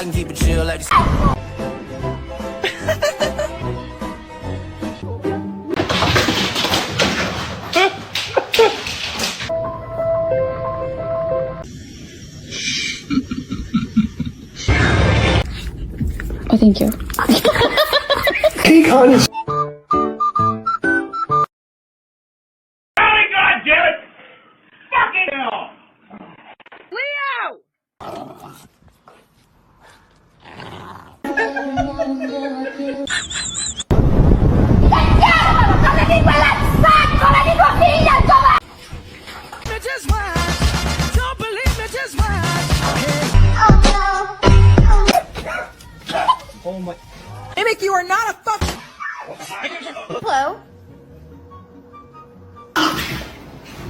I can keep it chill like this. Oh, thank you. Pecan is. God damn it! Fucking hell! Leo! Just watch. Don't believe me, just watch. Oh my. Mimic, you are not a